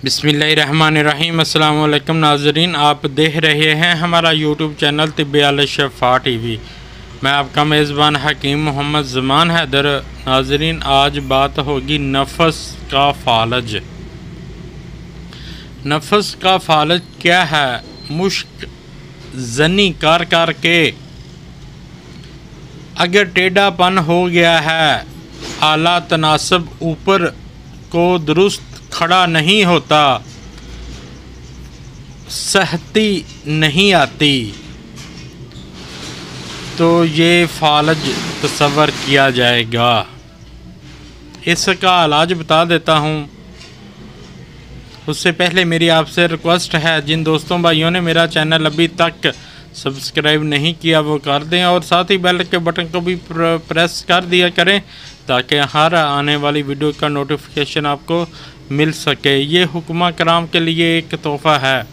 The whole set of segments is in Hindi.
बिस्मिल्लाहिर्रहमानिर्रहीम। अस्सलाम वालेकुम नाज़रीन, आप देख रहे हैं हमारा यूट्यूब चैनल तिब्बे अल शफ़ा टीवी। मैं आपका मेज़बान हकीम मोहम्मद ज़मान हैदर। नाज़रीन, आज बात होगी नफ़स का फ़ालज। नफ़स का फ़ालज क्या है? मुश्क ज़नी कर के अगर टेढ़ापन हो गया है, आला तनासब ऊपर को दुरुस्त खड़ा नहीं होता, सहती नहीं आती, तो ये फ़ालज तस्वर किया जाएगा। इसका इलाज बता देता हूँ। उससे पहले मेरी आपसे रिक्वेस्ट है, जिन दोस्तों भाइयों ने मेरा चैनल अभी तक सब्सक्राइब नहीं किया वो कर दें, और साथ ही बेल के बटन को भी प्रेस कर दिया करें ताकि हर आने वाली वीडियो का नोटिफिकेशन आपको मिल सके। ये हुक्मा कराम के लिए एक तोहफ़ा है।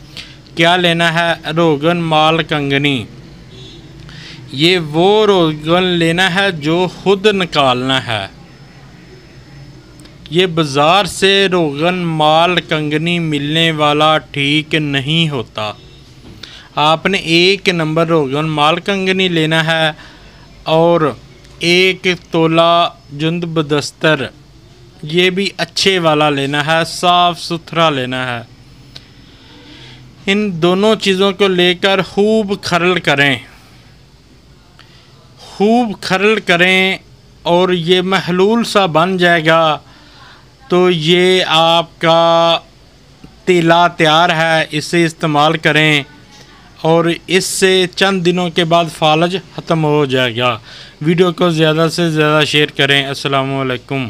क्या लेना है? रोगन माल कंगनी। ये वो रोगन लेना है जो खुद निकालना है। ये बाज़ार से रोगन माल कंगनी मिलने वाला ठीक नहीं होता। आपने 1 नंबर रोगन माल कंगनी लेना है और 1 तोला जुंद बदस्तर, ये भी अच्छे वाला लेना है, साफ़ सुथरा लेना है। इन दोनों चीज़ों को लेकर खूब खरल करें, खूब खरल करें और ये महलूल सा बन जाएगा तो ये आपका तीला तैयार है। इसे इस्तेमाल करें और इससे चंद दिनों के बाद फ़ालज ख़त्म हो जाएगा। वीडियो को ज़्यादा से ज़्यादा शेयर करें। अस्सलामु अलैकुम।